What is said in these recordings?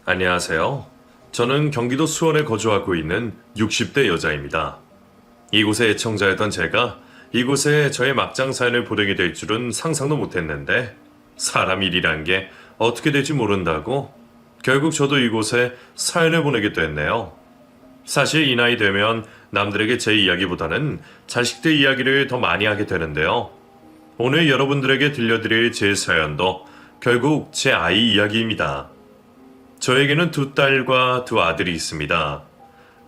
안녕하세요. 저는 경기도 수원에 거주하고 있는 60대 여자입니다. 이곳의 애청자였던 제가 이곳에 저의 막장 사연을 보내게 될 줄은 상상도 못했는데 사람 일이란 게 어떻게 될지 모른다고 결국 저도 이곳에 사연을 보내게 됐네요. 사실 이 나이 되면 남들에게 제 이야기보다는 자식들 이야기를 더 많이 하게 되는데요. 오늘 여러분들에게 들려드릴 제 사연도 결국 제 아이 이야기입니다. 저에게는 두 딸과 두 아들이 있습니다.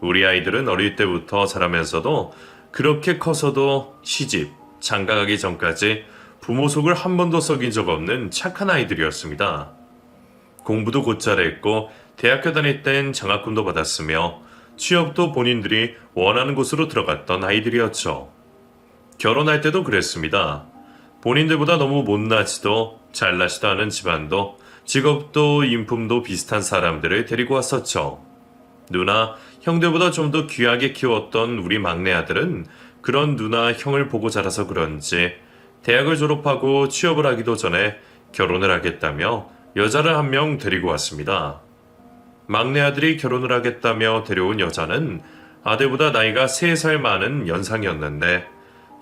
우리 아이들은 어릴 때부터 자라면서도 그렇게 커서도 시집, 장가가기 전까지 부모 속을 한 번도 썩인 적 없는 착한 아이들이었습니다. 공부도 곧잘 했고 대학교 다닐 땐 장학금도 받았으며 취업도 본인들이 원하는 곳으로 들어갔던 아이들이었죠. 결혼할 때도 그랬습니다. 본인들보다 너무 못나지도 잘나지도 않은 집안도 직업도 인품도 비슷한 사람들을 데리고 왔었죠. 누나, 형들보다 좀 더 귀하게 키웠던 우리 막내 아들은 그런 누나, 형을 보고 자라서 그런지 대학을 졸업하고 취업을 하기도 전에 결혼을 하겠다며 여자를 한 명 데리고 왔습니다. 막내 아들이 결혼을 하겠다며 데려온 여자는 아들보다 나이가 3살 많은 연상이었는데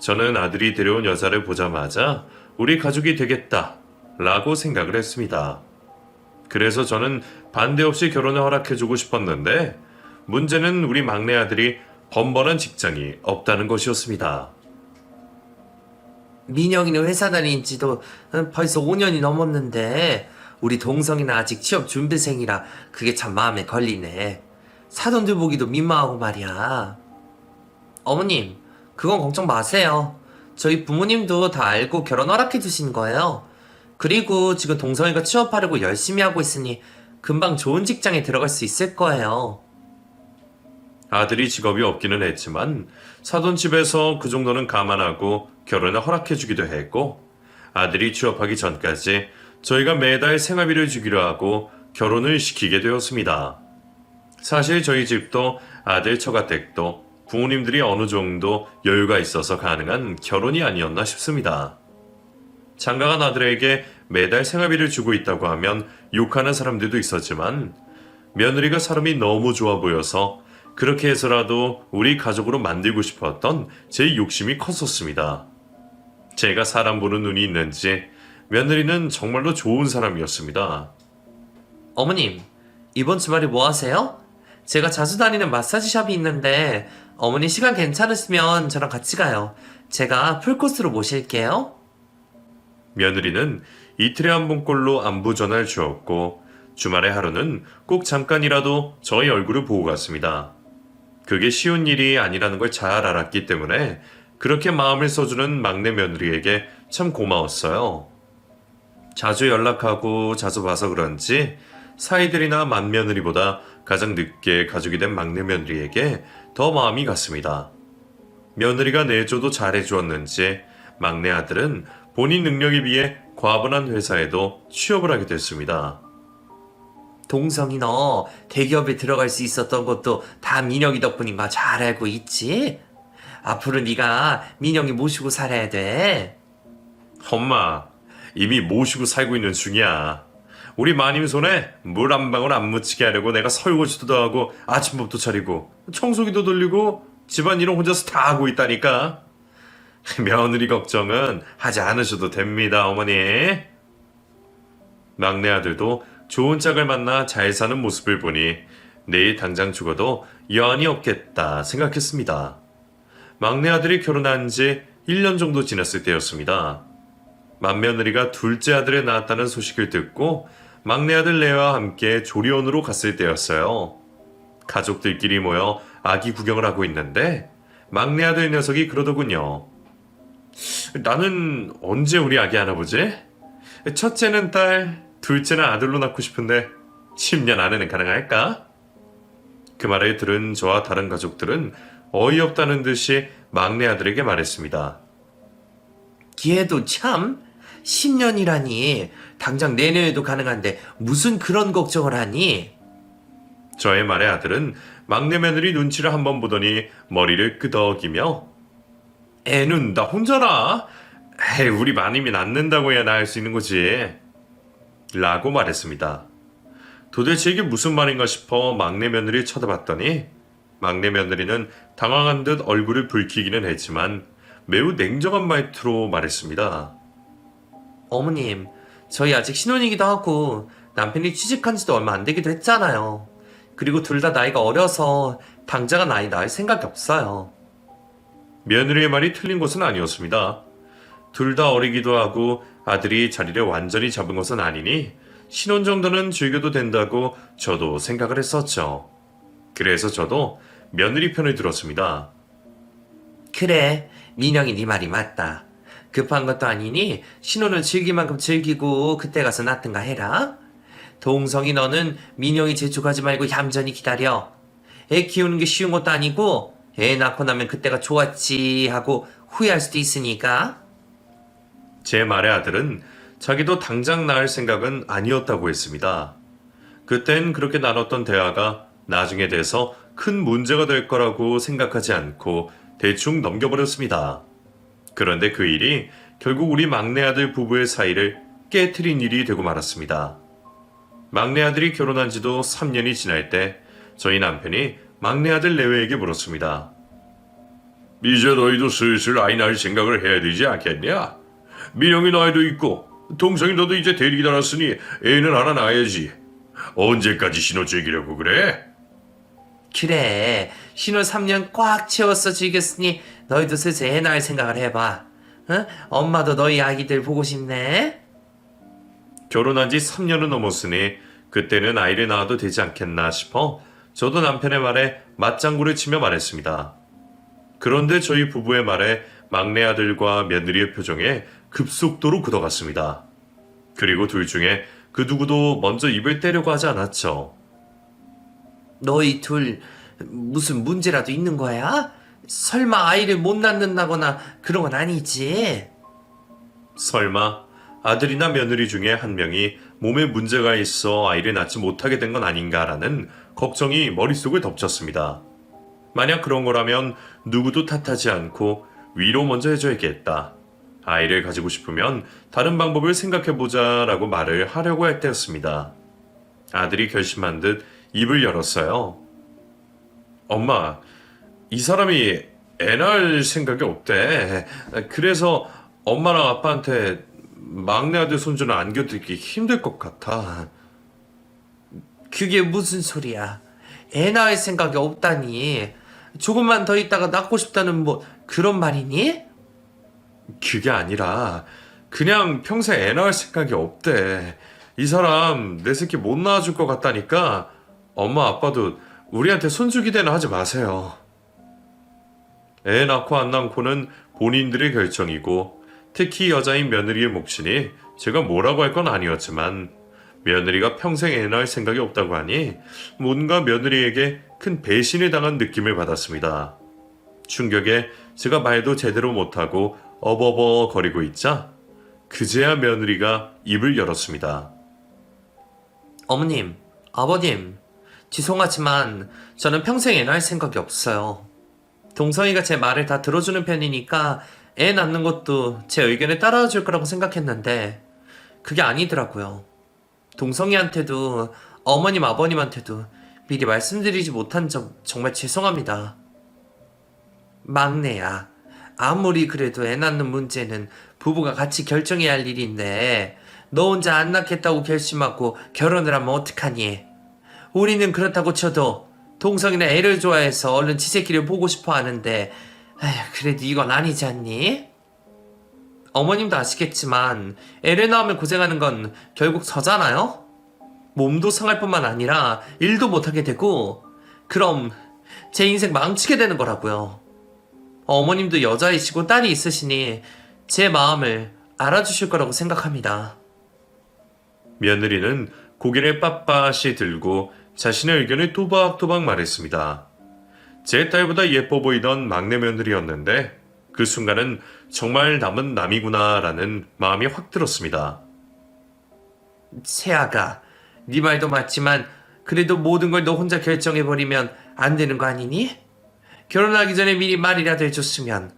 저는 아들이 데려온 여자를 보자마자 우리 가족이 되겠다 라고 생각을 했습니다. 그래서 저는 반대 없이 결혼을 허락해주고 싶었는데 문제는 우리 막내 아들이 번번한 직장이 없다는 것이었습니다. 민영이는 회사 다닌 지도 벌써 5년이 넘었는데 우리 동성이는 아직 취업 준비생이라 그게 참 마음에 걸리네. 사돈들 보기도 민망하고 말이야. 어머님, 그건 걱정 마세요. 저희 부모님도 다 알고 결혼 허락해 주신 거예요. 그리고 지금 동성이가 취업하려고 열심히 하고 있으니 금방 좋은 직장에 들어갈 수 있을 거예요. 아들이 직업이 없기는 했지만 사돈집에서 그 정도는 감안하고 결혼을 허락해주기도 했고 아들이 취업하기 전까지 저희가 매달 생활비를 주기로 하고 결혼을 시키게 되었습니다. 사실 저희 집도 아들 처가댁도 부모님들이 어느 정도 여유가 있어서 가능한 결혼이 아니었나 싶습니다. 장가간 아들에게 매달 생활비를 주고 있다고 하면 욕하는 사람들도 있었지만 며느리가 사람이 너무 좋아 보여서 그렇게 해서라도 우리 가족으로 만들고 싶었던 제 욕심이 컸었습니다. 제가 사람 보는 눈이 있는지 며느리는 정말로 좋은 사람이었습니다. 어머님, 이번 주말에 뭐 하세요? 제가 자주 다니는 마사지 샵이 있는데 어머니 시간 괜찮으시면 저랑 같이 가요. 제가 풀코스로 모실게요. 며느리는 이틀에 한 번꼴로 안부 전화를 주었고 주말에 하루는 꼭 잠깐이라도 저희 얼굴을 보고 갔습니다. 그게 쉬운 일이 아니라는 걸 잘 알았기 때문에 그렇게 마음을 써주는 막내 며느리에게 참 고마웠어요. 자주 연락하고 자주 봐서 그런지 사이들이나 맏며느리보다 가장 늦게 가족이 된 막내 며느리에게 더 마음이 갔습니다. 며느리가 내조도 잘해주었는지 막내 아들은 본인 능력에 비해 과분한 회사에도 취업을 하게 됐습니다. 동성이 너 대기업에 들어갈 수 있었던 것도 다 민영이 덕분인 거 잘 알고 있지? 앞으로 네가 민영이 모시고 살아야 돼. 엄마, 이미 모시고 살고 있는 중이야. 우리 마님 손에 물 한 방울 안 묻히게 하려고 내가 설거지도 하고 아침밥도 차리고 청소기도 돌리고 집안일은 혼자서 다 하고 있다니까. 며느리 걱정은 하지 않으셔도 됩니다, 어머니. 막내 아들도 좋은 짝을 만나 잘 사는 모습을 보니 내일 당장 죽어도 여한이 없겠다 생각했습니다. 막내 아들이 결혼한 지 1년 정도 지났을 때였습니다. 맏며느리가 둘째 아들을 낳았다는 소식을 듣고 막내 아들 레와 함께 조리원으로 갔을 때였어요. 가족들끼리 모여 아기 구경을 하고 있는데 막내 아들 녀석이 그러더군요. 나는 언제 우리 아기 하나 보지? 첫째는 딸, 둘째는 아들로 낳고 싶은데 10년 안에는 가능할까? 그 말을 들은 저와 다른 가족들은 어이없다는 듯이 막내 아들에게 말했습니다. 걔도 참 10년이라니 당장 내년에도 가능한데 무슨 그런 걱정을 하니? 저의 말에 아들은 막내 며느리 눈치를 한번 보더니 머리를 끄덕이며 애는 나 혼자라. 에이, 우리 마님이 낳는다고 해야 낳을 수 있는 거지. 라고 말했습니다. 도대체 이게 무슨 말인가 싶어 막내 며느리 쳐다봤더니 막내 며느리는 당황한 듯 얼굴을 붉히기는 했지만 매우 냉정한 말투로 말했습니다. 어머님, 저희 아직 신혼이기도 하고 남편이 취직한 지도 얼마 안 되기도 했잖아요. 그리고 둘 다 나이가 어려서 당장은 아이 낳을 생각이 없어요. 며느리의 말이 틀린 것은 아니었습니다. 둘 다 어리기도 하고 아들이 자리를 완전히 잡은 것은 아니니 신혼 정도는 즐겨도 된다고 저도 생각을 했었죠. 그래서 저도 며느리 편을 들었습니다. 그래, 민영이 네 말이 맞다. 급한 것도 아니니 신혼을 즐길 만큼 즐기고 그때 가서 낳든가 해라. 동성이 너는 민영이 재촉하지 말고 얌전히 기다려. 애 키우는 게 쉬운 것도 아니고 애 낳고 나면 그때가 좋았지 하고 후회할 수도 있으니까. 제 말의 아들은 자기도 당장 낳을 생각은 아니었다고 했습니다. 그땐 그렇게 나눴던 대화가 나중에 돼서 큰 문제가 될 거라고 생각하지 않고 대충 넘겨버렸습니다. 그런데 그 일이 결국 우리 막내 아들 부부의 사이를 깨트린 일이 되고 말았습니다. 막내 아들이 결혼한 지도 3년이 지날 때 저희 남편이 막내 아들 내외에게 물었습니다. 이제 너희도 슬슬 아이 낳을 생각을 해야 되지 않겠냐? 민영이 나이도 있고 동성이 너도 이제 대리 달았으니 애는 하나 낳아야지. 언제까지 신혼 즐기려고 그래? 그래, 신혼 3년 꽉 채웠어 즐겼으니 너희도 슬슬 애 낳을 생각을 해봐. 응? 엄마도 너희 아기들 보고 싶네. 결혼한 지 3년은 넘었으니 그때는 아이를 낳아도 되지 않겠나 싶어 저도 남편의 말에 맞장구를 치며 말했습니다. 그런데 저희 부부의 말에 막내 아들과 며느리의 표정에 급속도로 굳어갔습니다. 그리고 둘 중에 그 누구도 먼저 입을 떼려고 하지 않았죠. 너희 둘 무슨 문제라도 있는 거야? 설마 아이를 못 낳는다거나 그런 건 아니지? 설마 아들이나 며느리 중에 한 명이 몸에 문제가 있어 아이를 낳지 못하게 된 건 아닌가라는 걱정이 머릿속을 덮쳤습니다. 만약 그런 거라면 누구도 탓하지 않고 위로 먼저 해줘야겠다. 아이를 가지고 싶으면 다른 방법을 생각해보자 라고 말을 하려고 할 때였습니다. 아들이 결심한 듯 입을 열었어요. 엄마, 이 사람이 애 낳을 생각이 없대. 그래서 엄마랑 아빠한테 막내 아들 손주는 안겨드리기 힘들 것 같아. 그게 무슨 소리야? 애 낳을 생각이 없다니. 조금만 더 있다가 낳고 싶다는 뭐 그런 말이니? 그게 아니라 그냥 평생 애 낳을 생각이 없대. 이 사람 내 새끼 못 낳아줄 것 같다니까 엄마 아빠도 우리한테 손주 기대는 하지 마세요. 애 낳고 안 낳고는 본인들의 결정이고 특히 여자인 며느리의 몫이니 제가 뭐라고 할 건 아니었지만 며느리가 평생 애 낳을 생각이 없다고 하니 뭔가 며느리에게 큰 배신을 당한 느낌을 받았습니다. 충격에 제가 말도 제대로 못하고 어버버 거리고 있자 그제야 며느리가 입을 열었습니다. 어머님, 아버님, 죄송하지만 저는 평생 애 낳을 생각이 없어요. 동성이가 제 말을 다 들어주는 편이니까 애 낳는 것도 제 의견에 따라와 줄 거라고 생각했는데 그게 아니더라고요. 동성이한테도 어머님, 아버님한테도 미리 말씀드리지 못한 점 정말 죄송합니다. 막내야, 아무리 그래도 애 낳는 문제는 부부가 같이 결정해야 할 일인데 너 혼자 안 낳겠다고 결심하고 결혼을 하면 어떡하니? 우리는 그렇다고 쳐도 동성이는 애를 좋아해서 얼른 지새끼를 보고 싶어 하는데 에휴, 그래도 이건 아니지 않니? 어머님도 아시겠지만 애를 낳으면 고생하는 건 결국 저잖아요? 몸도 상할 뿐만 아니라 일도 못하게 되고 그럼 제 인생 망치게 되는 거라고요. 어머님도 여자이시고 딸이 있으시니 제 마음을 알아주실 거라고 생각합니다. 며느리는 고개를 빳빳이 들고 자신의 의견을 또박또박 말했습니다. 제 딸보다 예뻐 보이던 막내 며느리였는데 그 순간은 정말 남은 남이구나라는 마음이 확 들었습니다. 세아가, 네 말도 맞지만 그래도 모든 걸 너 혼자 결정해버리면 안 되는 거 아니니? 결혼하기 전에 미리 말이라도 해줬으면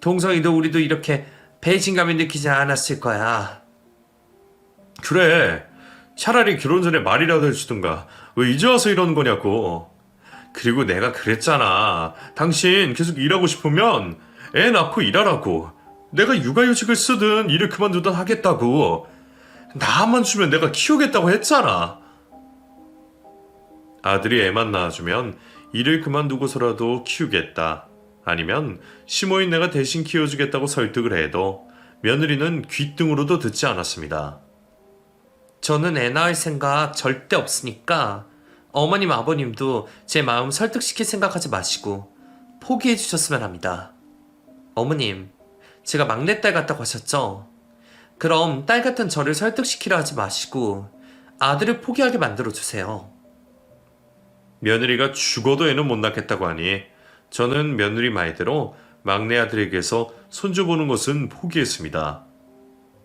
동성이도 우리도 이렇게 배신감을 느끼지 않았을 거야. 그래, 차라리 결혼 전에 말이라도 해주든가. 왜 이제 와서 이러는 거냐고. 그리고 내가 그랬잖아. 당신 계속 일하고 싶으면 애 낳고 일하라고. 내가 육아휴직을 쓰든 일을 그만두든 하겠다고. 나만 주면 내가 키우겠다고 했잖아. 아들이 애만 낳아주면 일을 그만두고서라도 키우겠다. 아니면 시모인 내가 대신 키워주겠다고 설득을 해도 며느리는 귓등으로도 듣지 않았습니다. 저는 애 낳을 생각 절대 없으니까 어머님 아버님도 제 마음 설득시킬 생각하지 마시고 포기해 주셨으면 합니다. 어머님, 제가 막내딸 같다고 하셨죠? 그럼 딸 같은 저를 설득시키려 하지 마시고 아들을 포기하게 만들어 주세요. 며느리가 죽어도 애는 못 낳겠다고 하니 저는 며느리 말대로 막내 아들에게서 손주 보는 것은 포기했습니다.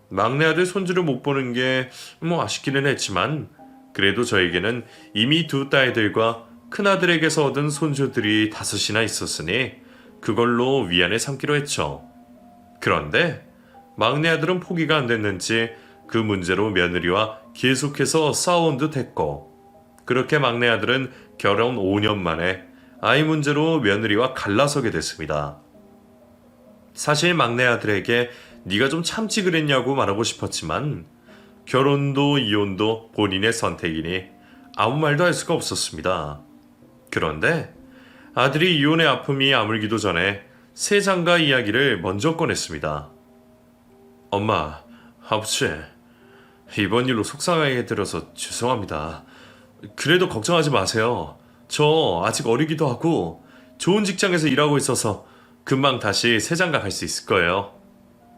막내 아들 손주를 못 보는 게 아쉽기는 했지만 그래도 저에게는 이미 두 딸들과 큰아들에게서 얻은 손주들이 5이나 있었으니 그걸로 위안을 삼기로 했죠. 그런데 막내 아들은 포기가 안 됐는지 그 문제로 며느리와 계속해서 싸워온 듯 했고, 그렇게 막내 아들은 결혼 5년 만에 아이 문제로 며느리와 갈라서게 됐습니다. 사실 막내 아들에게 네가 좀 참지 그랬냐고 말하고 싶었지만 결혼도 이혼도 본인의 선택이니 아무 말도 할 수가 없었습니다. 그런데 아들이 이혼의 아픔이 아물기도 전에 새 장가 이야기를 먼저 꺼냈습니다. 엄마, 아버지, 이번 일로 속상하게 들어서 죄송합니다. 그래도 걱정하지 마세요. 저 아직 어리기도 하고 좋은 직장에서 일하고 있어서 금방 다시 새 장가 갈 수 있을 거예요.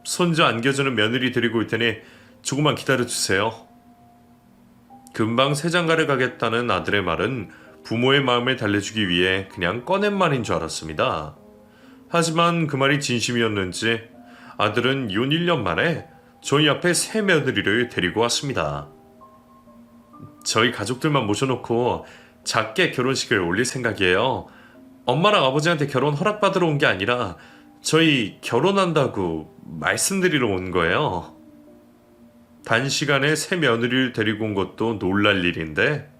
손주 안겨주는 며느리 데리고 올 테니 조금만 기다려주세요. 금방 새 장가를 가겠다는 아들의 말은 부모의 마음을 달래주기 위해 그냥 꺼낸 말인 줄 알았습니다. 하지만 그 말이 진심이었는지 아들은 이혼 1년 만에 저희 앞에 새 며느리를 데리고 왔습니다. 저희 가족들만 모셔놓고 작게 결혼식을 올릴 생각이에요. 엄마랑 아버지한테 결혼 허락받으러 온 게 아니라 저희 결혼한다고 말씀드리러 온 거예요. 단시간에 새 며느리를 데리고 온 것도 놀랄 일인데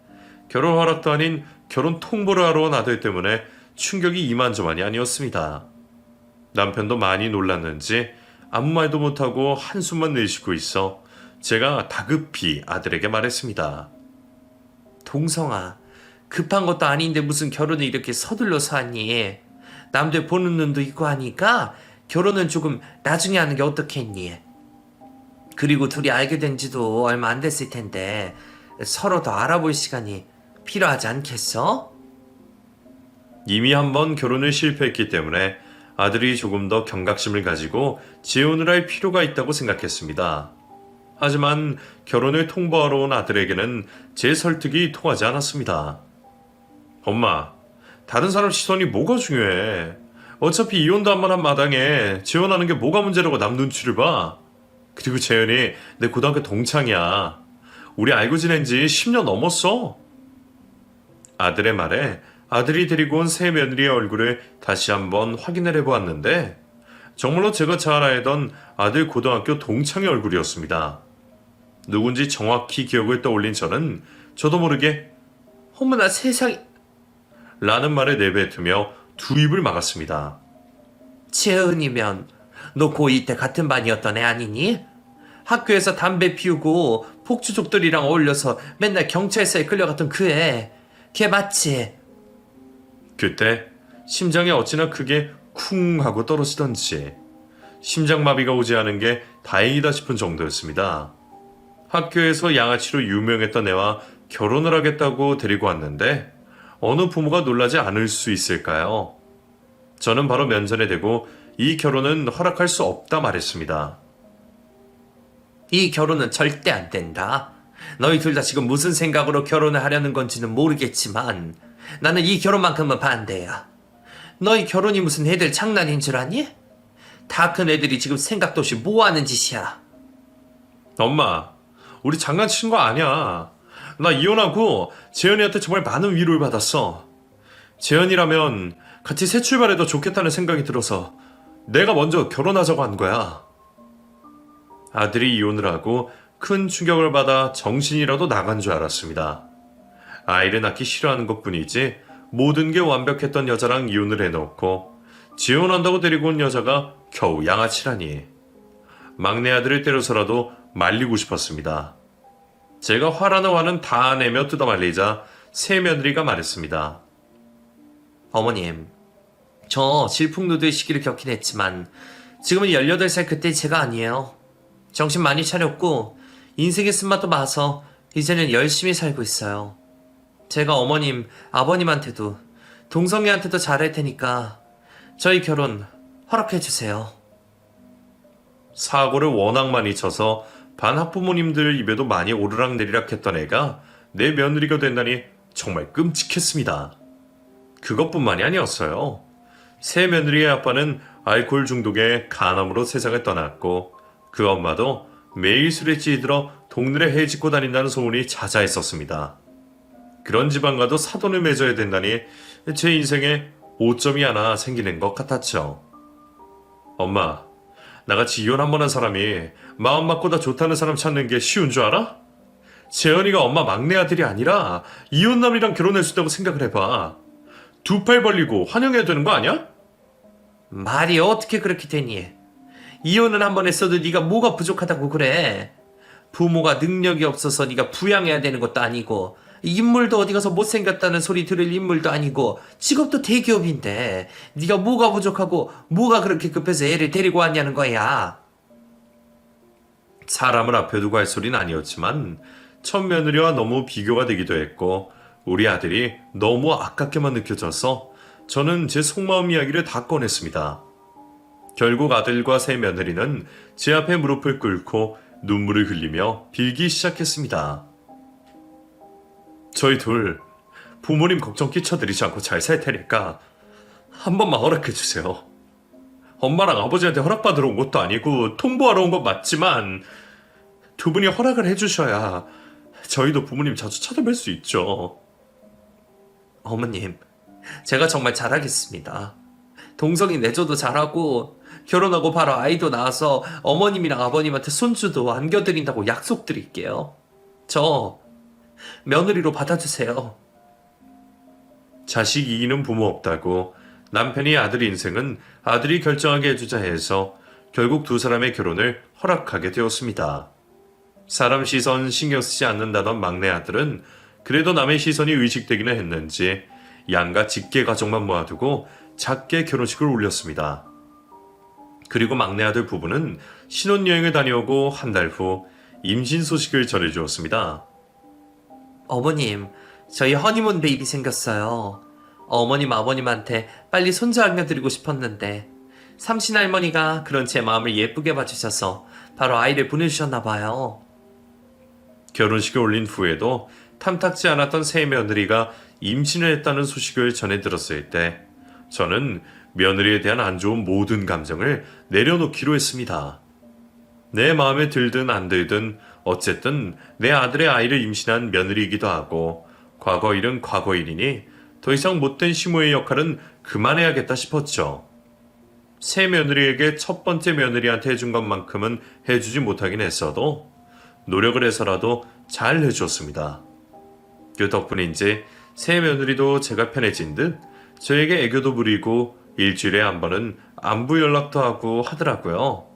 결혼 허락도 아닌 결혼 통보를 하러 온 아들 때문에 충격이 이만저만이 아니었습니다. 남편도 많이 놀랐는지 아무 말도 못하고 한숨만 내쉬고 있어 제가 다급히 아들에게 말했습니다. 동성아, 급한 것도 아닌데 무슨 결혼을 이렇게 서둘러서 하니? 남들 보는 눈도 있고 하니까 결혼은 조금 나중에 하는 게 어떻겠니? 그리고 둘이 알게 된 지도 얼마 안 됐을 텐데 서로 더 알아볼 시간이 필요하지 않겠어? 이미 한번 결혼을 실패했기 때문에 아들이 조금 더 경각심을 가지고 재혼을 할 필요가 있다고 생각했습니다. 하지만 결혼을 통보하러 온 아들에게는 제 설득이 통하지 않았습니다. 엄마, 다른 사람 시선이 뭐가 중요해? 어차피 이혼도 한 번 한 마당에 재혼하는 게 뭐가 문제라고 남 눈치를 봐? 그리고 재현이 내 고등학교 동창이야. 우리 알고 지낸 지 10년 넘었어. 아들의 말에 아들이 데리고 온 새 며느리의 얼굴을 다시 한번 확인을 해보았는데 정말로 제가 잘 알던 아들 고등학교 동창의 얼굴이었습니다. 누군지 정확히 기억을 떠올린 저는 저도 모르게 어머나 세상에, 라는 말에 내뱉으며 두 입을 막았습니다. 재은이면 너 고2 때 같은 반이었던 애 아니니? 학교에서 담배 피우고 폭주족들이랑 어울려서 맨날 경찰서에 끌려갔던 그 애, 걔 맞지? 그때 심장이 어찌나 크게 쿵 하고 떨어지던지 심장마비가 오지 않은 게 다행이다 싶은 정도였습니다. 학교에서 양아치로 유명했던 애와 결혼을 하겠다고 데리고 왔는데 어느 부모가 놀라지 않을 수 있을까요? 저는 바로 면전에 대고 이 결혼은 허락할 수 없다 말했습니다. 이 결혼은 절대 안 된다. 너희 둘 다 지금 무슨 생각으로 결혼을 하려는 건지는 모르겠지만 나는 이 결혼만큼은 반대야. 너희 결혼이 무슨 애들 장난인 줄 아니? 다 큰 애들이 지금 생각도 없이 뭐 하는 짓이야. 엄마, 우리 장난치는 거 아니야. 나 이혼하고 재현이한테 정말 많은 위로를 받았어. 재현이라면 같이 새 출발해도 좋겠다는 생각이 들어서 내가 먼저 결혼하자고 한 거야. 아들이 이혼을 하고 큰 충격을 받아 정신이라도 나간 줄 알았습니다. 아이를 낳기 싫어하는 것뿐이지 모든 게 완벽했던 여자랑 이혼을 해놓고 지원한다고 데리고 온 여자가 겨우 양아치라니. 막내 아들을 때려서라도 말리고 싶었습니다. 제가 화라는 화는 다 내며 뜯어말리자 새 며느리가 말했습니다. 어머님, 저 질풍노도의 시기를 겪긴 했지만 지금은 18살 그때 제가 아니에요. 정신 많이 차렸고 인생의 쓴맛도 봐서 이제는 열심히 살고 있어요. 제가 어머님, 아버님한테도 동성이한테도 잘할 테니까 저희 결혼 허락해주세요. 사고를 워낙 많이 쳐서 반 학부모님들 입에도 많이 오르락내리락 했던 애가 내 며느리가 된다니 정말 끔찍했습니다. 그것뿐만이 아니었어요. 새 며느리의 아빠는 알코올 중독에 간암으로 세상을 떠났고 그 엄마도 매일 술에 찌들어 동네를 헤집고 다닌다는 소문이 자자했었습니다. 그런 집안과도 사돈을 맺어야 된다니 제 인생에 오점이 하나 생기는 것 같았죠. 엄마, 나같이 이혼 한 번 한 사람이 마음 맞고다 좋다는 사람 찾는 게 쉬운 줄 알아? 재현이가 엄마 막내 아들이 아니라 이혼남이랑 결혼할 수 있다고 생각을 해봐. 두 팔 벌리고 환영해야 되는 거 아니야? 말이 어떻게 그렇게 되니? 이혼은 한 번 했어도 네가 뭐가 부족하다고 그래? 부모가 능력이 없어서 네가 부양해야 되는 것도 아니고 인물도 어디 가서 못생겼다는 소리 들을 인물도 아니고 직업도 대기업인데 네가 뭐가 부족하고 뭐가 그렇게 급해서 애를 데리고 왔냐는 거야. 사람을 앞에 두고 할 소리는 아니었지만 첫 며느리와 너무 비교가 되기도 했고 우리 아들이 너무 아깝게만 느껴져서 저는 제 속마음 이야기를 다 꺼냈습니다. 결국 아들과 새 며느리는 제 앞에 무릎을 꿇고 눈물을 흘리며 빌기 시작했습니다. 저희 둘 부모님 걱정 끼쳐드리지 않고 잘 살 테니까 한 번만 허락해 주세요. 엄마랑 아버지한테 허락받으러 온 것도 아니고 통보하러 온 건 맞지만 두 분이 허락을 해주셔야 저희도 부모님 자주 찾아뵐 수 있죠. 어머님, 제가 정말 잘하겠습니다. 동성이 내줘도 잘하고 결혼하고 바로 아이도 낳아서 어머님이랑 아버님한테 손주도 안겨드린다고 약속드릴게요. 저 며느리로 받아주세요. 자식 이기는 부모 없다고 남편이 아들 인생은 아들이 결정하게 해주자 해서 결국 두 사람의 결혼을 허락하게 되었습니다. 사람 시선 신경 쓰지 않는다던 막내 아들은 그래도 남의 시선이 의식되기는 했는지 양가 직계 가족만 모아두고 작게 결혼식을 올렸습니다. 그리고 막내 아들 부부는 신혼여행을 다녀오고 한 달 후 임신 소식을 전해주었습니다. 어머님, 저희 허니문 베이비 생겼어요. 어머님, 아버님한테 빨리 손주 안겨드리고 싶었는데 삼신 할머니가 그런 제 마음을 예쁘게 봐주셔서 바로 아이를 보내주셨나봐요. 결혼식을 올린 후에도 탐탁지 않았던 새 며느리가 임신을 했다는 소식을 전해 들었을 때 저는 며느리에 대한 안 좋은 모든 감정을 내려놓기로 했습니다. 내 마음에 들든 안 들든 어쨌든 내 아들의 아이를 임신한 며느리이기도 하고 과거 일은 과거 일이니 더 이상 못된 시모의 역할은 그만해야겠다 싶었죠. 새 며느리에게 첫 번째 며느리한테 해준 것만큼은 해주지 못하긴 했어도 노력을 해서라도 잘 해주었습니다. 그 덕분인지 새 며느리도 제가 편해진 듯 저에게 애교도 부리고 일주일에 한 번은 안부 연락도 하고 하더라고요.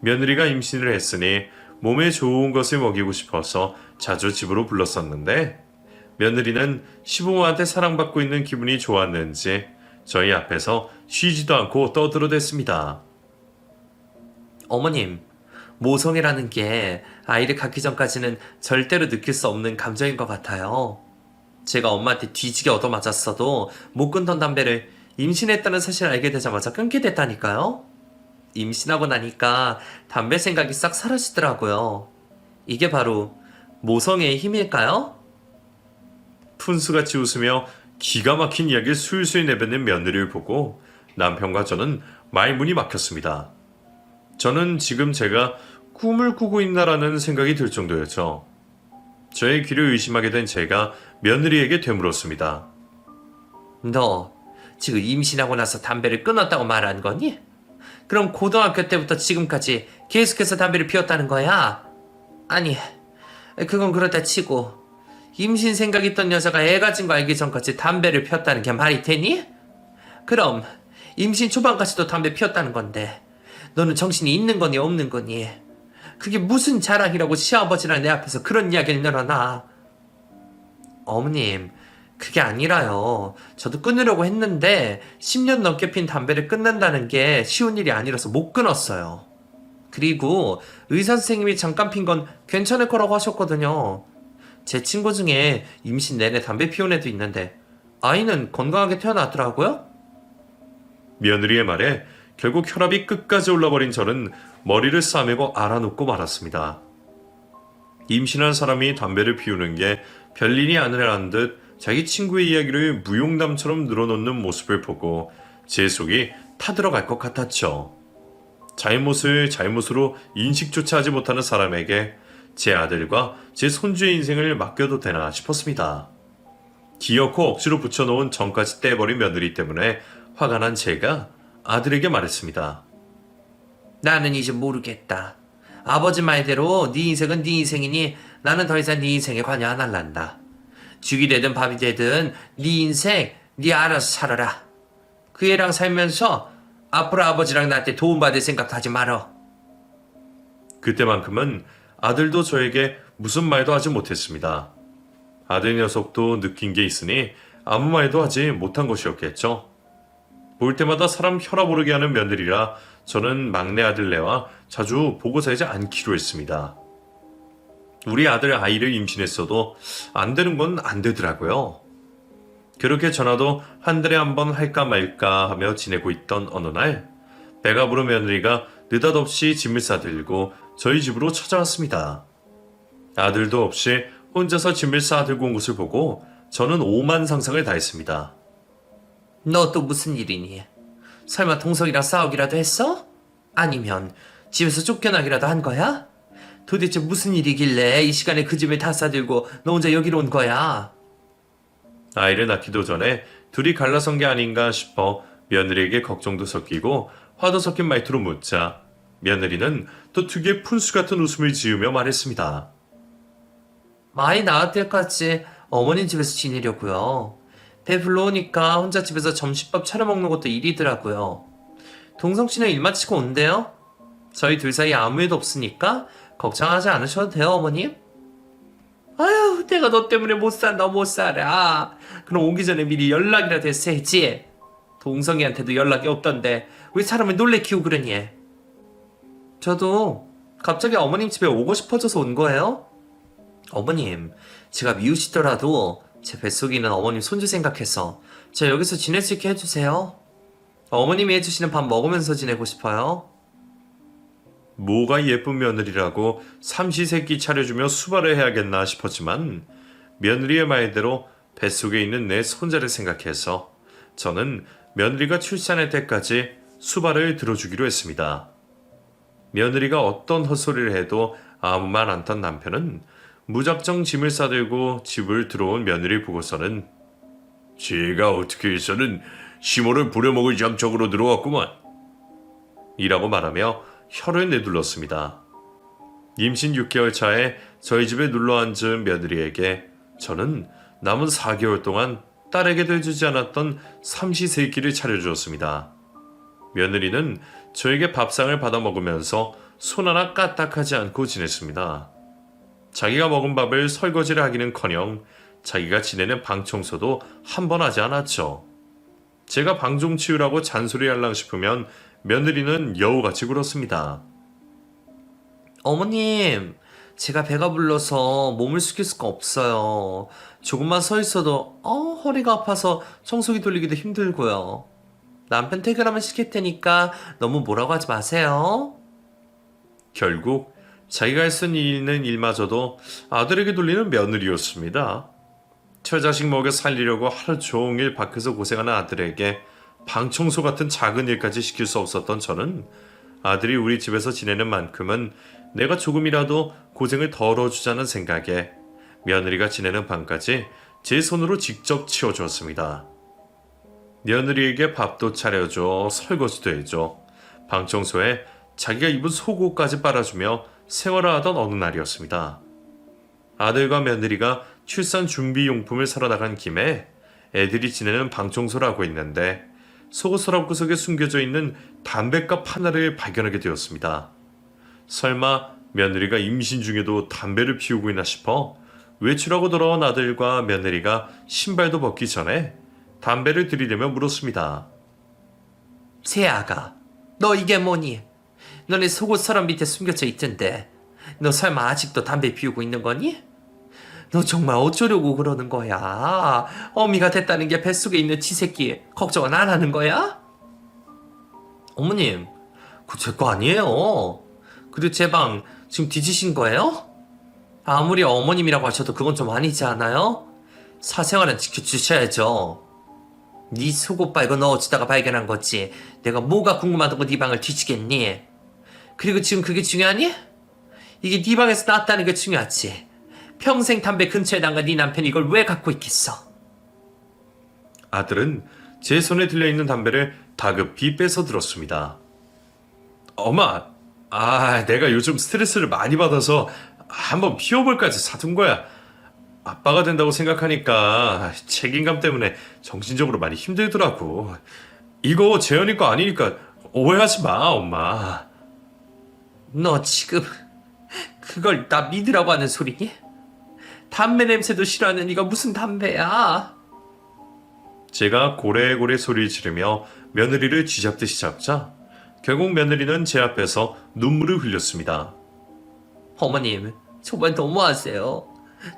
며느리가 임신을 했으니 몸에 좋은 것을 먹이고 싶어서 자주 집으로 불렀었는데 며느리는 시부모한테 사랑받고 있는 기분이 좋았는지 저희 앞에서 쉬지도 않고 떠들어댔습니다. 어머님, 모성애라는 게 아이를 갖기 전까지는 절대로 느낄 수 없는 감정인 것 같아요. 제가 엄마한테 뒤지게 얻어맞았어도 못 끊던 담배를 임신했다는 사실을 알게 되자마자 끊게 됐다니까요. 임신하고 나니까 담배 생각이 싹 사라지더라고요. 이게 바로 모성애의 힘일까요? 푼수같이 웃으며 기가 막힌 이야기를 술술 내뱉는 며느리를 보고 남편과 저는 말문이 막혔습니다. 저는 지금 제가 꿈을 꾸고 있나라는 생각이 들 정도였죠. 저의 귀를 의심하게 된 제가 며느리에게 되물었습니다. 너 지금 임신하고 나서 담배를 끊었다고 말한 거니? 그럼 고등학교 때부터 지금까지 계속해서 담배를 피웠다는 거야? 아니, 그건 그렇다 치고 임신 생각 있던 여자가 애 가진 거 알기 전까지 담배를 피웠다는 게 말이 되니? 그럼 임신 초반까지도 담배 피웠다는 건데 너는 정신이 있는 거니 없는 거니? 그게 무슨 자랑이라고 시아버지랑 내 앞에서 그런 이야기를 늘어놔. 어머님, 그게 아니라요. 저도 끊으려고 했는데 10년 넘게 핀 담배를 끊는다는 게 쉬운 일이 아니라서 못 끊었어요. 그리고 의사 선생님이 잠깐 핀 건 괜찮을 거라고 하셨거든요. 제 친구 중에 임신 내내 담배 피운 애도 있는데 아이는 건강하게 태어났더라고요. 며느리의 말에 결국 혈압이 끝까지 올라버린 저는 머리를 싸매고 알아놓고 말았습니다. 임신한 사람이 담배를 피우는 게 별일이 아니라는 듯 자기 친구의 이야기를 무용담처럼 늘어놓는 모습을 보고 제 속이 타들어갈 것 같았죠. 잘못을 잘못으로 인식조차 하지 못하는 사람에게 제 아들과 제 손주의 인생을 맡겨도 되나 싶었습니다. 기어코 억지로 붙여놓은 전까지 떼버린 며느리 때문에 화가 난 제가 아들에게 말했습니다. 나는 이제 모르겠다. 아버지 말대로 네 인생은 네 인생이니 나는 더 이상 네 인생에 관여 안 할란다. 죽이 되든 밥이 되든 네 인생 네 알아서 살아라. 그 애랑 살면서 앞으로 아버지랑 나한테 도움받을 생각도 하지 말어. 그때만큼은 아들도 저에게 무슨 말도 하지 못했습니다. 아들 녀석도 느낀 게 있으니 아무 말도 하지 못한 것이었겠죠. 볼 때마다 사람 혈압 오르게 하는 며느리라 저는 막내 아들네와 자주 보고 살지 않기로 했습니다. 우리 아들 아이를 임신했어도 안 되는 건 안 되더라고요. 그렇게 전화도 한 달에 한 번 할까 말까 하며 지내고 있던 어느 날 배가 부른 며느리가 느닷없이 짐을 싸들고 저희 집으로 찾아왔습니다. 아들도 없이 혼자서 짐을 싸들고 온 것을 보고 저는 오만 상상을 다했습니다. 너 또 무슨 일이니? 설마 동석이랑 싸우기라도 했어? 아니면 집에서 쫓겨나기라도 한 거야? 도대체 무슨 일이길래 이 시간에 그 집을 다 싸들고 너 혼자 여기로 온 거야? 아이를 낳기도 전에 둘이 갈라선 게 아닌가 싶어 며느리에게 걱정도 섞이고 화도 섞인 말투로 묻자 며느리는 또 특유의 푼수 같은 웃음을 지으며 말했습니다. 아이 낳을 때까지 어머님 집에서 지내려고요. 배 불러오니까 혼자 집에서 점심밥 차려 먹는 것도 일이더라고요. 동성 씨는 일 마치고 온대요. 저희 둘 사이에 아무 일도 없으니까 걱정하지 않으셔도 돼요, 어머님. 아유, 내가 너 때문에 못 산다, 못 살아. 그럼 오기 전에 미리 연락이라도 했어야지. 동성이한테도 연락이 없던데 왜 사람을 놀래키고 그러니? 저도 갑자기 어머님 집에 오고 싶어져서 온 거예요. 어머님, 제가 미우시더라도 제 뱃속에 있는 어머님 손주 생각해서 저 여기서 지낼 수 있게 해주세요. 어머님이 해주시는 밥 먹으면서 지내고 싶어요. 뭐가 예쁜 며느리라고 삼시세끼 차려주며 수발을 해야겠나 싶었지만 며느리의 말대로 뱃속에 있는 내 손자를 생각해서 저는 며느리가 출산할 때까지 수발을 들어주기로 했습니다. 며느리가 어떤 헛소리를 해도 아무 말 안 탄 남편은 무작정 짐을 싸들고 집을 들어온 며느리 보고서는 제가 어떻게 해서는 시모를 부려먹을 작정으로 들어왔구만 이라고 말하며 혀를 내둘렀습니다. 임신 6개월 차에 저희 집에 눌러앉은 며느리에게 저는 남은 4개월 동안 딸에게도 해주지 않았던 삼시세끼를 차려주었습니다. 며느리는 저에게 밥상을 받아 먹으면서 손 하나 까딱하지 않고 지냈습니다. 자기가 먹은 밥을 설거지를 하기는커녕 자기가 지내는 방 청소도 한 번 하지 않았죠. 제가 방 좀 치우라고 잔소리할랑 싶으면 며느리는 여우같이 굴었습니다. 어머님, 제가 배가 불러서 몸을 숙일 수가 없어요. 조금만 서 있어도 허리가 아파서 청소기 돌리기도 힘들고요. 남편 퇴근하면 시킬 테니까 너무 뭐라고 하지 마세요. 결국 자기가 했은 일은 일마저도 아들에게 돌리는 며느리였습니다. 처자식 먹여 살리려고 하루 종일 밖에서 고생하는 아들에게 방 청소 같은 작은 일까지 시킬 수 없었던 저는 아들이 우리 집에서 지내는 만큼은 내가 조금이라도 고생을 덜어주자는 생각에 며느리가 지내는 방까지 제 손으로 직접 치워주었습니다. 며느리에게 밥도 차려줘, 설거지도 해줘, 방 청소에 자기가 입은 속옷까지 빨아주며 생활을 하던 어느 날이었습니다. 아들과 며느리가 출산 준비용품을 사러 나간 김에 애들이 지내는 방 청소를 하고 있는데 속옷 서랍 구석에 숨겨져 있는 담뱃갑 하나를 발견하게 되었습니다. 설마 며느리가 임신 중에도 담배를 피우고 있나 싶어 외출하고 돌아온 아들과 며느리가 신발도 벗기 전에 담배를 들이대며 물었습니다. 새아가, 너 이게 뭐니? 너네 속옷 서랍 밑에 숨겨져 있던데 너 설마 아직도 담배 피우고 있는 거니? 너 정말 어쩌려고 그러는 거야? 어미가 됐다는 게 뱃속에 있는 쥐새끼 걱정은 안 하는 거야? 어머님, 그거 제 거 아니에요. 그리고 제 방 지금 뒤지신 거예요? 아무리 어머님이라고 하셔도 그건 좀 아니지 않아요? 사생활은 지켜주셔야죠. 네 속옷 빨고 너 어쩌다가 발견한 거지. 내가 뭐가 궁금하다고 네 방을 뒤지겠니? 그리고 지금 그게 중요하니? 이게 네 방에서 나왔다는 게 중요하지. 평생 담배 근처에 난간 네 남편이 이걸 왜 갖고 있겠어? 아들은 제 손에 들려있는 담배를 다급히 뺏어 들었습니다. 엄마, 내가 요즘 스트레스를 많이 받아서 한번 피워볼까 해서 사둔 거야. 아빠가 된다고 생각하니까 책임감 때문에 정신적으로 많이 힘들더라고. 이거 재현이 거 아니니까 오해하지 마, 엄마. 너 지금 그걸 나 믿으라고 하는 소리니? 담배 냄새도 싫어하는 네가 무슨 담배야? 제가 고래고래 소리를 지르며 며느리를 쥐잡듯이 잡자 결국 며느리는 제 앞에서 눈물을 흘렸습니다. 어머님, 정말 너무하세요.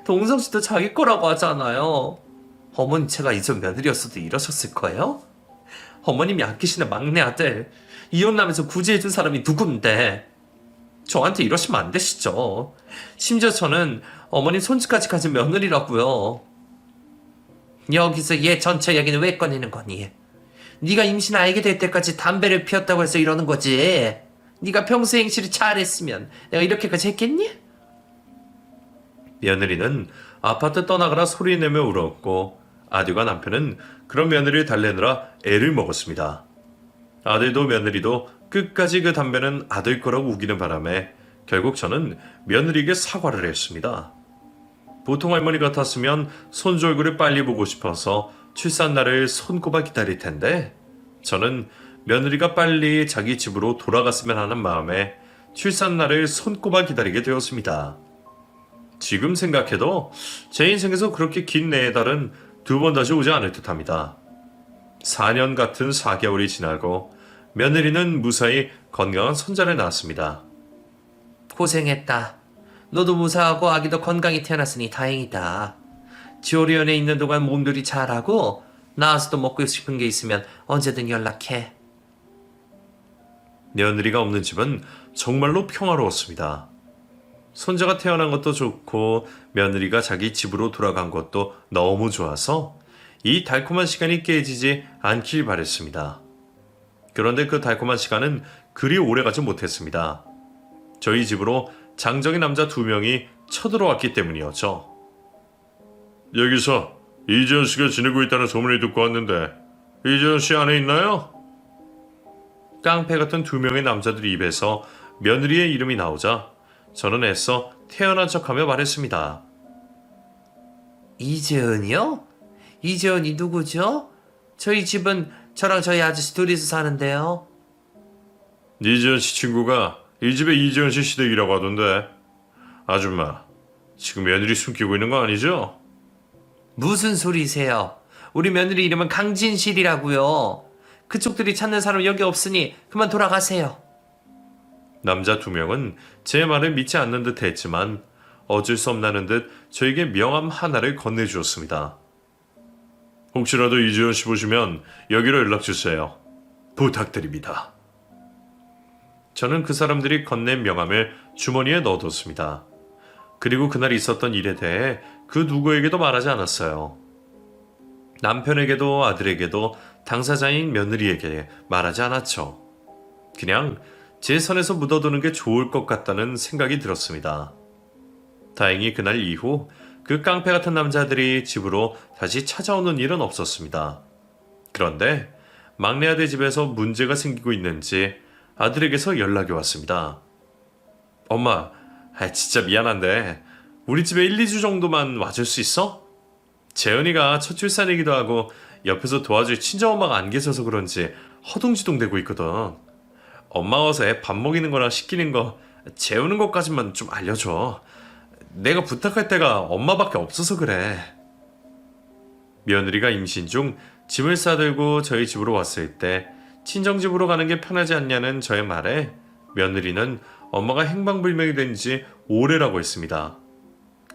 동성 씨도 자기 거라고 하잖아요. 어머님 제가 이전 며느리였어도 이러셨을 거예요? 어머님이 아끼시는 막내 아들 이혼하면서 구제해준 사람이 누군데? 저한테 이러시면 안 되시죠. 심지어 저는 어머님 손주까지 가진 며느리라고요. 여기서 얘 전체 얘기는 왜 꺼내는 거니? 네가 임신 알게 될 때까지 담배를 피웠다고 해서 이러는 거지. 네가 평소 행실을 잘했으면 내가 이렇게까지 했겠니? 며느리는 아파트 떠나가라 소리내며 울었고 아들과 남편은 그런 며느리를 달래느라 애를 먹었습니다. 아들도 며느리도 끝까지 그 담배는 아들 거라고 우기는 바람에 결국 저는 며느리에게 사과를 했습니다. 보통 할머니 같았으면 손주 얼굴을 빨리 보고 싶어서 출산날을 손꼽아 기다릴 텐데 저는 며느리가 빨리 자기 집으로 돌아갔으면 하는 마음에 출산날을 손꼽아 기다리게 되었습니다. 지금 생각해도 제 인생에서 그렇게 긴 4달은 2번 다시 오지 않을 듯합니다. 4년 같은 4개월이 지나고 며느리는 무사히 건강한 손자를 낳았습니다. 고생했다. 너도 무사하고 아기도 건강히 태어났으니 다행이다. 지오리언에 있는 동안 몸조리 잘하고 나와서도 먹고 싶은 게 있으면 언제든 연락해. 며느리가 없는 집은 정말로 평화로웠습니다. 손자가 태어난 것도 좋고 며느리가 자기 집으로 돌아간 것도 너무 좋아서 이 달콤한 시간이 깨지지 않길 바랬습니다. 그런데 그 달콤한 시간은 그리 오래가지 못했습니다. 저희 집으로 장정의 남자 2명이 쳐들어왔기 때문이었죠. 여기서 이재현 씨가 지내고 있다는 소문을 듣고 왔는데 이재현 씨 안에 있나요? 깡패 같은 2명의 남자들 입에서 며느리의 이름이 나오자 저는 애써 태어난 척하며 말했습니다. 이재은이요? 이재은이 누구죠? 저희 집은 저랑 저희 아저씨 둘이서 사는데요. 이재현 씨 친구가 이 집에 이재현 씨 시댁이라고 하던데. 아줌마, 지금 며느리 숨기고 있는 거 아니죠? 무슨 소리세요? 우리 며느리 이름은 강진실이라고요. 그쪽들이 찾는 사람 여기 없으니 그만 돌아가세요. 남자 2명은 제 말을 믿지 않는 듯 했지만 어쩔 수 없다는 듯 저에게 명함 하나를 건네주었습니다. 혹시라도 이재현 씨 보시면 여기로 연락주세요. 부탁드립니다. 저는 그 사람들이 건넨 명함을 주머니에 넣어뒀습니다. 그리고 그날 있었던 일에 대해 그 누구에게도 말하지 않았어요. 남편에게도 아들에게도 당사자인 며느리에게 말하지 않았죠. 그냥 제 선에서 묻어두는 게 좋을 것 같다는 생각이 들었습니다. 다행히 그날 이후 그 깡패 같은 남자들이 집으로 다시 찾아오는 일은 없었습니다. 그런데 막내 아들 집에서 문제가 생기고 있는지 아들에게서 연락이 왔습니다. 엄마, 진짜 미안한데 우리 집에 1, 2주 정도만 와줄 수 있어? 재현이가 첫 출산이기도 하고 옆에서 도와줄 친정엄마가 안 계셔서 그런지 허둥지둥대고 있거든. 엄마 와서 애 밥 먹이는 거랑 씻기는 거, 재우는 것까지만 좀 알려줘. 내가 부탁할 때가 엄마밖에 없어서 그래. 며느리가 임신 중 짐을 싸들고 저희 집으로 왔을 때 친정집으로 가는 게 편하지 않냐는 저의 말에 며느리는 엄마가 행방불명이 된 지 오래라고 했습니다.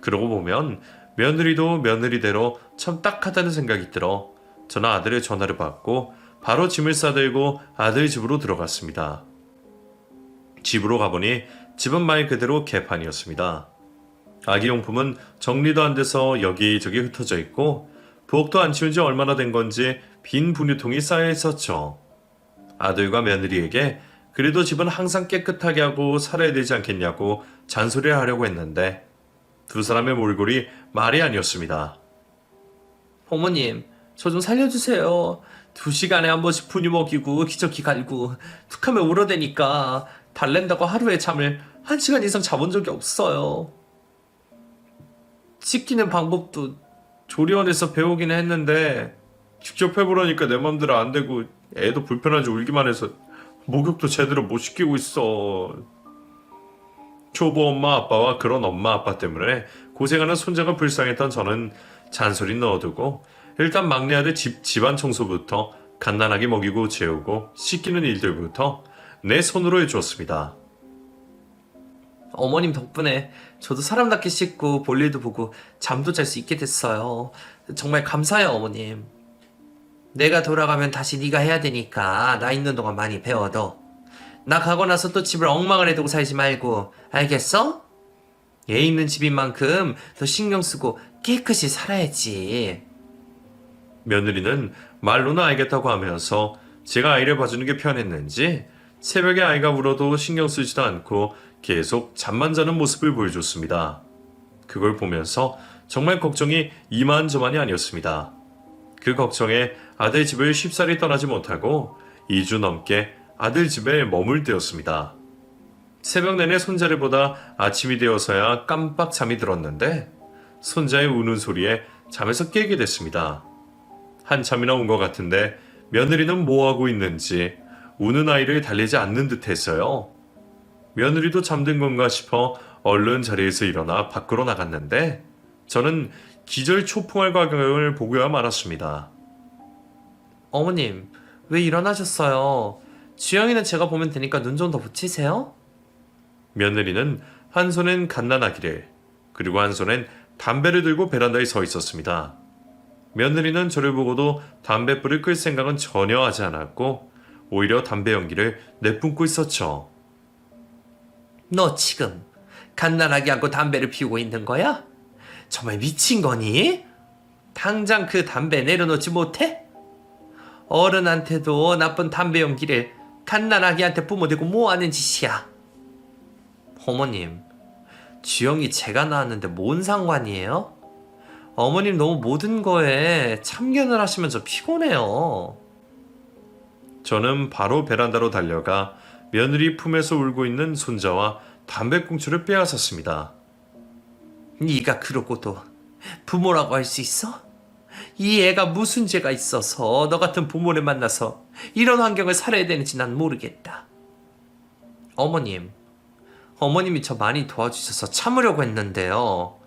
그러고 보면 며느리도 며느리대로 참 딱하다는 생각이 들어 저는 아들의 전화를 받고 바로 짐을 싸들고 아들 집으로 들어갔습니다. 집으로 가보니 집은 말 그대로 개판이었습니다. 아기용품은 정리도 안 돼서 여기저기 흩어져 있고 부엌도 안 치운 지 얼마나 된 건지 빈 분유통이 쌓여 있었죠. 아들과 며느리에게 그래도 집은 항상 깨끗하게 하고 살아야 되지 않겠냐고 잔소리를 하려고 했는데 두 사람의 몰골이 말이 아니었습니다. 어머님, 저 좀 살려주세요. 2시간에 한 번씩 분유 먹이고 기저귀 갈고 툭하면 울어대니까 달랜다고 하루에 잠을 1시간 이상 자본 적이 없어요. 씻기는 방법도 조리원에서 배우긴 했는데 직접 해보라니까 내 맘대로 안 되고 애도 불편하지 울기만 해서 목욕도 제대로 못 시키고 있어. 초보 엄마 아빠와 그런 엄마 아빠 때문에 고생하는 손자가 불쌍했던 저는 잔소리 넣어두고 일단 막내 아들 집안 청소부터 간단하게 먹이고 재우고 씻기는 일들부터 내 손으로 해주었습니다. 어머님 덕분에 저도 사람답게 씻고 볼일도 보고 잠도 잘 수 있게 됐어요. 정말 감사해요, 어머님. 내가 돌아가면 다시 네가 해야 되니까 나 있는 동안 많이 배워둬. 나 가고 나서 또 집을 엉망을 해두고 살지 말고, 알겠어? 얘 있는 집인 만큼 더 신경 쓰고 깨끗이 살아야지. 며느리는 말로는 알겠다고 하면서 제가 아이를 봐주는 게 편했는지 새벽에 아이가 울어도 신경 쓰지도 않고 계속 잠만 자는 모습을 보여줬습니다. 그걸 보면서 정말 걱정이 이만저만이 아니었습니다. 그 걱정에 아들 집을 쉽사리 떠나지 못하고 2주 넘게 아들 집에 머물때였습니다. 새벽 내내 손자를 보다 아침이 되어서야 깜빡 잠이 들었는데 손자의 우는 소리에 잠에서 깨게 됐습니다. 한참이나 운 것 같은데 며느리는 뭐하고 있는지 우는 아이를 달래지 않는 듯 했어요. 며느리도 잠든 건가 싶어 얼른 자리에서 일어나 밖으로 나갔는데 저는 기절 초풍할 광경을 보고야 말았습니다. 어머님, 왜 일어나셨어요? 주영이는 제가 보면 되니까 눈 좀 더 붙이세요? 며느리는 한 손엔 갓난아기를 그리고 한 손엔 담배를 들고 베란다에 서 있었습니다. 며느리는 저를 보고도 담뱃불을 끌 생각은 전혀 하지 않았고 오히려 담배 연기를 내뿜고 있었죠. 너 지금 갓난아기 하고 담배를 피우고 있는 거야? 정말 미친 거니? 당장 그 담배 내려놓지 못해? 어른한테도 나쁜 담배 연기를 갓난아기한테 뿜어대고 뭐하는 짓이야? 어머님, 주영이 제가 낳았는데 뭔 상관이에요? 어머님 너무 모든 거에 참견을 하시면 저 피곤해요. 저는 바로 베란다로 달려가 며느리 품에서 울고 있는 손자와 담배꽁초를 빼앗았습니다. 네가 그러고도 부모라고 할 수 있어? 이 애가 무슨 죄가 있어서 너 같은 부모를 만나서 이런 환경을 살아야 되는지 난 모르겠다. 어머님이 저 많이 도와주셔서 참으려고 했는데요.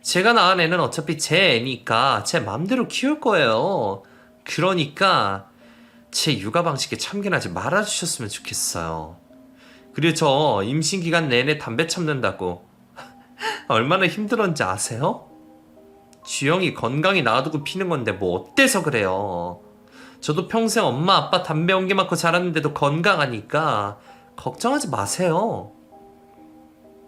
제가 낳은 애는 어차피 제 애니까 제 맘대로 키울 거예요. 그러니까 제 육아 방식에 참견하지 말아주셨으면 좋겠어요. 그리고 저 임신 기간 내내 담배 참는다고 얼마나 힘들었는지 아세요? 주영이 건강히 놔두고 피는 건데 뭐 어때서 그래요. 저도 평생 엄마 아빠 담배 연기 맡고 자랐는데도 건강하니까 걱정하지 마세요.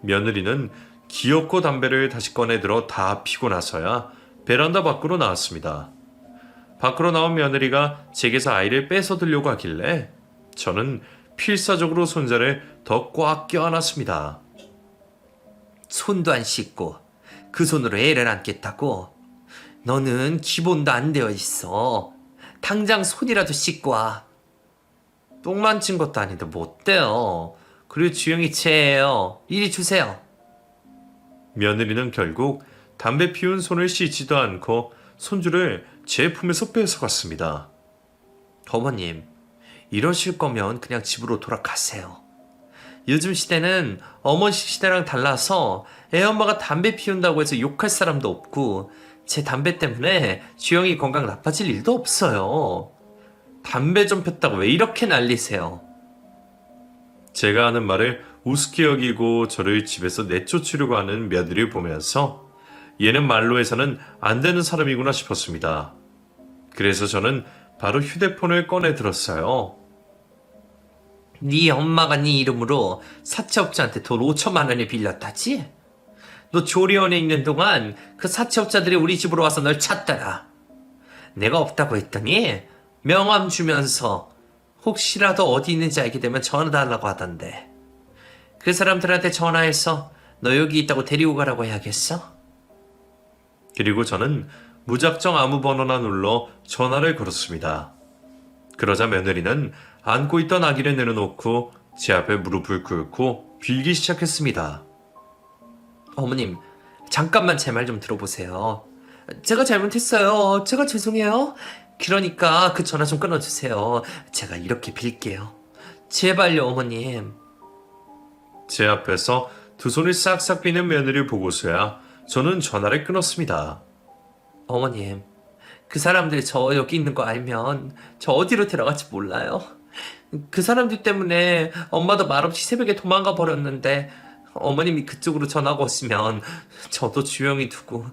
며느리는 기어코 담배를 다시 꺼내들어 다 피고 나서야 베란다 밖으로 나왔습니다. 밖으로 나온 며느리가 제게서 아이를 뺏어들려고 하길래 저는 필사적으로 손자를 더 꽉 껴안았습니다. 손도 안 씻고 그 손으로 애를 안겠다고? 너는 기본도 안 되어 있어. 당장 손이라도 씻고 와. 똥 만진 것도 아닌데 뭐 어때요? 그리고 주영이 쟤예요. 이리 주세요. 며느리는 결국 담배 피운 손을 씻지도 않고 손주를 제 품에서 뺏어갔습니다. 어머님, 이러실 거면 그냥 집으로 돌아가세요. 요즘 시대는 어머니식 시대랑 달라서 애엄마가 담배 피운다고 해서 욕할 사람도 없고 제 담배 때문에 주영이 건강 나빠질 일도 없어요. 담배 좀 폈다고 왜 이렇게 난리세요? 제가 하는 말을 우습게 여기고 저를 집에서 내쫓으려고 하는 며느리를 보면서 얘는 말로 해서는 안 되는 사람이구나 싶었습니다. 그래서 저는 바로 휴대폰을 꺼내 들었어요. 네 엄마가 네 이름으로 사채업자한테 돈 5천만 원을 빌렸다지? 너 조리원에 있는 동안 그 사채업자들이 우리 집으로 와서 널 찾더라. 내가 없다고 했더니 명함 주면서 혹시라도 어디 있는지 알게 되면 전화 달라고 하던데. 그 사람들한테 전화해서 너 여기 있다고 데리고 가라고 해야겠어? 그리고 저는 무작정 아무 번호나 눌러 전화를 걸었습니다. 그러자 며느리는 안고 있던 아기를 내려놓고 제 앞에 무릎을 꿇고 빌기 시작했습니다. 어머님, 잠깐만 제 말 좀 들어보세요. 제가 잘못했어요. 제가 죄송해요. 그러니까 그 전화 좀 끊어주세요. 제가 이렇게 빌게요. 제발요, 어머님. 제 앞에서 두 손을 싹싹 비는 며느리를 보고서야 저는 전화를 끊었습니다. 어머님, 그 사람들이 저 여기 있는 거 알면 저 어디로 데려갈지 몰라요. 그 사람들 때문에 엄마도 말없이 새벽에 도망가 버렸는데 어머님이 그쪽으로 전화가 오시면 저도 주영이 두고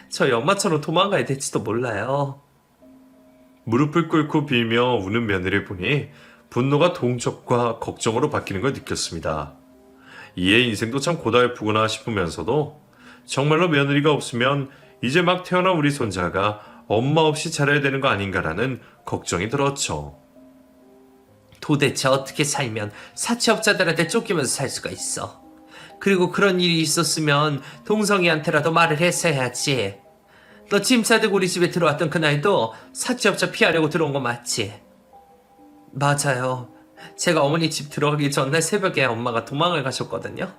저희 엄마처럼 도망가야 될지도 몰라요. 무릎을 꿇고 빌며 우는 며느리를 보니 분노가 동적과 걱정으로 바뀌는 걸 느꼈습니다. 이에 인생도 참 고달프구나 싶으면서도 정말로 며느리가 없으면 이제 막 태어난 우리 손자가 엄마 없이 자라야 되는 거 아닌가라는 걱정이 들었죠. 도대체 어떻게 살면 사채업자들한테 쫓기면서 살 수가 있어. 그리고 그런 일이 있었으면 동성이한테라도 말을 했어야지. 너 짐 싸들고 우리 집에 들어왔던 그날도 사채업자 피하려고 들어온 거 맞지? 맞아요. 제가 어머니 집 들어가기 전날 새벽에 엄마가 도망을 가셨거든요.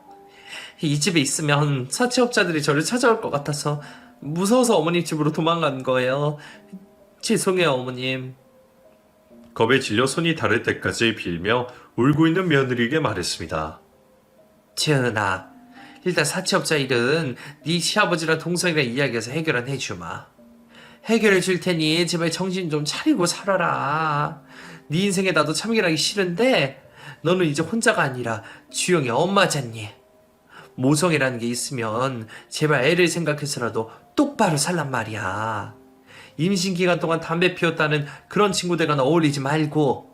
이 집에 있으면 사채업자들이 저를 찾아올 것 같아서 무서워서 어머니 집으로 도망간 거예요. 죄송해요, 어머님. 겁에 질려 손이 닳을 때까지 빌며 울고 있는 며느리에게 말했습니다. 재은아, 일단 사채업자 일은 네 시아버지랑 동생이랑 이야기해서 해결은 해주마. 해결해 줄 테니 제발 정신 좀 차리고 살아라. 네 인생에 나도 참견하기 싫은데 너는 이제 혼자가 아니라 주영이 엄마잖니. 모성이라는 게 있으면 제발 애를 생각해서라도 똑바로 살란 말이야. 임신 기간 동안 담배 피웠다는 그런 친구들과는 어울리지 말고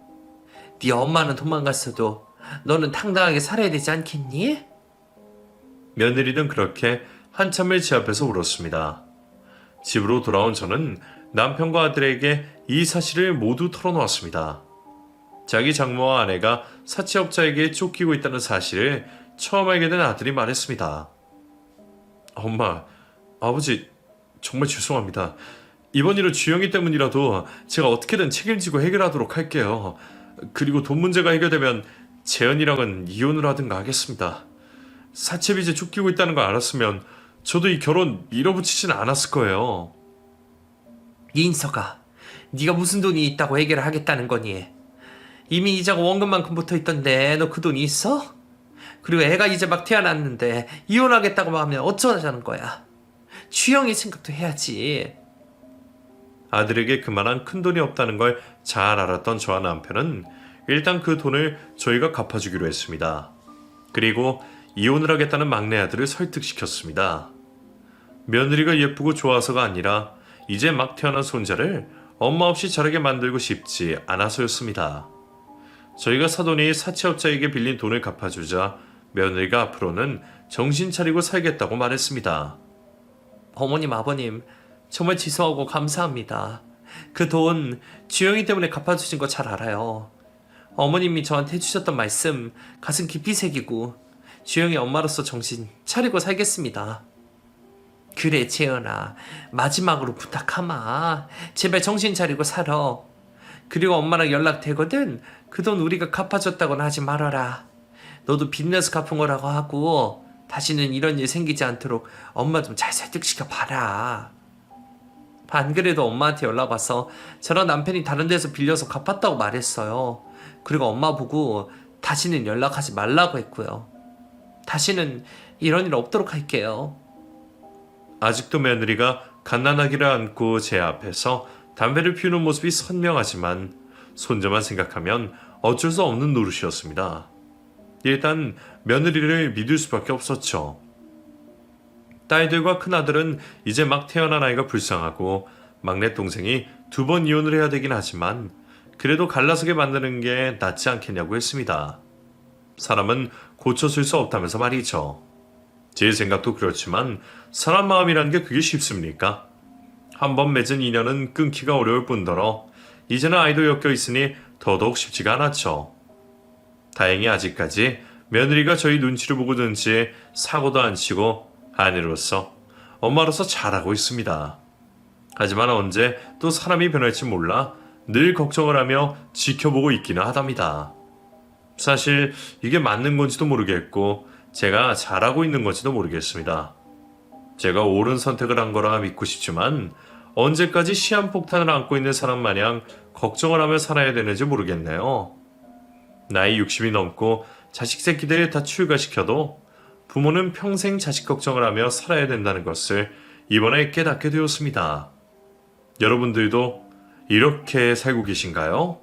네 엄마는 도망갔어도 너는 당당하게 살아야 되지 않겠니? 며느리는 그렇게 한참을 제 앞에서 울었습니다. 집으로 돌아온 저는 남편과 아들에게 이 사실을 모두 털어놓았습니다. 자기 장모와 아내가 사채업자에게 쫓기고 있다는 사실을 처음 알게 된 아들이 말했습니다. 엄마, 아버지, 정말 죄송합니다. 이번 일은 주영이 때문이라도 제가 어떻게든 책임지고 해결하도록 할게요. 그리고 돈 문제가 해결되면 재현이랑은 이혼을 하든가 하겠습니다. 사채빚에 쫓기고 있다는 걸 알았으면 저도 이 결혼 밀어붙이진 않았을 거예요. 인서가, 네가 무슨 돈이 있다고 해결을 하겠다는 거니? 이미 이자가 원금만큼 붙어있던데 너 그 돈이 있어? 그리고 애가 이제 막 태어났는데 이혼하겠다고 하면 어쩌자는 거야? 주영이 생각도 해야지. 아들에게 그만한 큰 돈이 없다는 걸 잘 알았던 저와 남편은 일단 그 돈을 저희가 갚아주기로 했습니다. 그리고 이혼을 하겠다는 막내 아들을 설득시켰습니다. 며느리가 예쁘고 좋아서가 아니라 이제 막 태어난 손자를 엄마 없이 자라게 만들고 싶지 않아서였습니다. 저희가 사돈이 사채업자에게 빌린 돈을 갚아주자 며느리가 앞으로는 정신 차리고 살겠다고 말했습니다. 어머님, 아버님, 정말 죄송하고 감사합니다. 그 돈 주영이 때문에 갚아주신 거 잘 알아요. 어머님이 저한테 해주셨던 말씀 가슴 깊이 새기고 주영이 엄마로서 정신 차리고 살겠습니다. 그래, 재현아, 마지막으로 부탁하마. 제발 정신 차리고 살아. 그리고 엄마랑 연락되거든 그 돈 우리가 갚아줬다고는 하지 말아라. 너도 빚내서 갚은 거라고 하고 다시는 이런 일 생기지 않도록 엄마 좀 잘 설득시켜 봐라. 안 그래도 엄마한테 연락 와서 저런 남편이 다른 데서 빌려서 갚았다고 말했어요. 그리고 엄마 보고 다시는 연락하지 말라고 했고요. 다시는 이런 일 없도록 할게요. 아직도 며느리가 갓난아기를 안고 제 앞에서 담배를 피우는 모습이 선명하지만 손자만 생각하면 어쩔 수 없는 노릇이었습니다. 일단 며느리를 믿을 수밖에 없었죠. 딸들과 큰아들은 이제 막 태어난 아이가 불쌍하고 막내 동생이 2번 이혼을 해야 되긴 하지만 그래도 갈라서게 만드는 게 낫지 않겠냐고 했습니다. 사람은 고쳐줄 수 없다면서 말이죠. 제 생각도 그렇지만 사람 마음이란 게 그게 쉽습니까? 한번 맺은 인연은 끊기가 어려울 뿐더러 이제는 아이도 엮여 있으니 더더욱 쉽지가 않았죠. 다행히 아직까지 며느리가 저희 눈치를 보고든지 사고도 안 치고 아내로서 엄마로서 잘하고 있습니다. 하지만 언제 또 사람이 변할지 몰라 늘 걱정을 하며 지켜보고 있기는 하답니다. 사실 이게 맞는 건지도 모르겠고 제가 잘하고 있는 건지도 모르겠습니다. 제가 옳은 선택을 한 거라 믿고 싶지만 언제까지 시한폭탄을 안고 있는 사람 마냥 걱정을 하며 살아야 되는지 모르겠네요. 나이 60이 넘고 자식 새끼들을 다 출가시켜도 부모는 평생 자식 걱정을 하며 살아야 된다는 것을 이번에 깨닫게 되었습니다. 여러분들도 이렇게 살고 계신가요?